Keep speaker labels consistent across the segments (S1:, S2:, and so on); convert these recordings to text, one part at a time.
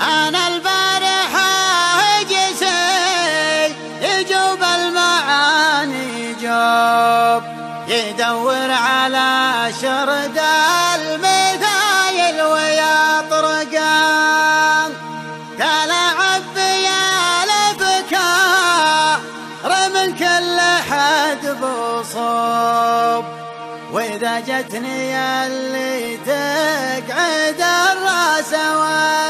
S1: أنا البارحة جسي يجوب المعاني جوب يدور على شرد المثايل ويطرقان تلعب يا الأفكار من كل حد بصوب وإذا جتني اللي تقعد الراس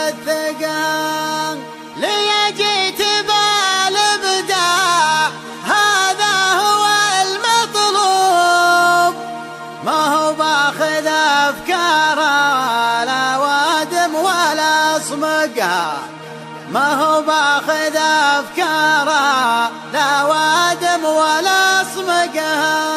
S1: والثقال لي جيت بالابداع هذا هو المطلوب ما هو باخذ افكار لا وادم ولا اصمقها ما هو باخذ افكار لا وادم ولا اصمقها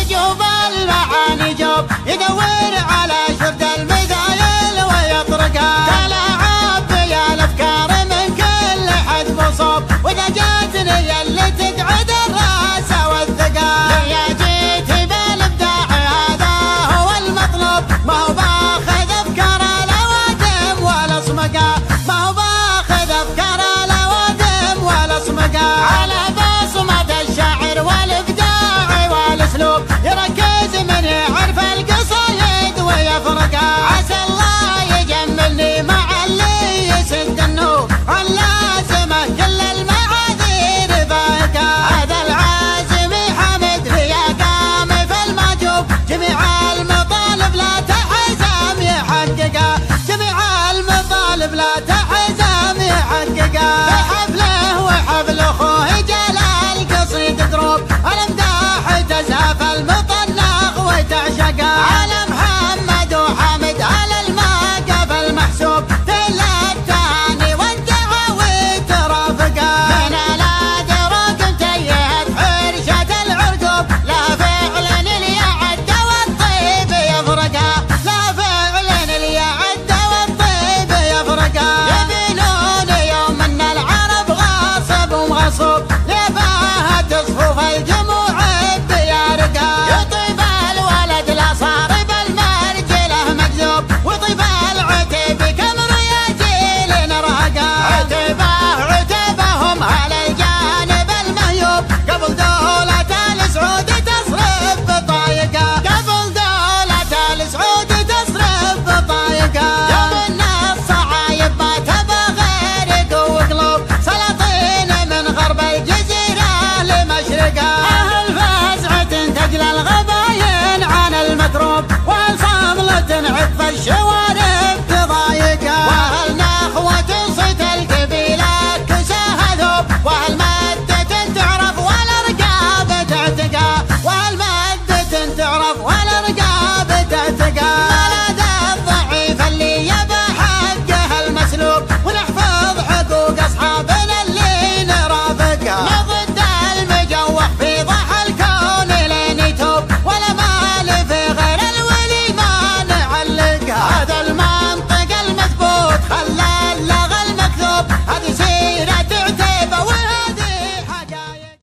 S1: يجوب المعاني جوب يدور على شرد المثايل ويطرقها تلعب يا الافكار من كل حد بصوب واذا جاتني اللي تقعد الراس والثقال يا جيت بالابداع هذا هو المطلوب ما هو باخذ افكار لا وادم ولا اصمقها ما هو باخذ افكار لا وادم ولا اصمقها على بصمة الشاعر والابداع والاسلوب يركز من يعرف القصايد ويفرقها عسى الله يجملني مع اللي يسد النور اللازمه كل المعاذير فاقها هذا العازم حمد في قام في المجوب جميع المطالب لا تحزم يحققها جميع المطالب لا تحزم يحققها بحفله وحفل اخوه جلال قصيد دروب الامداح تزهف المطنخ وتعشقها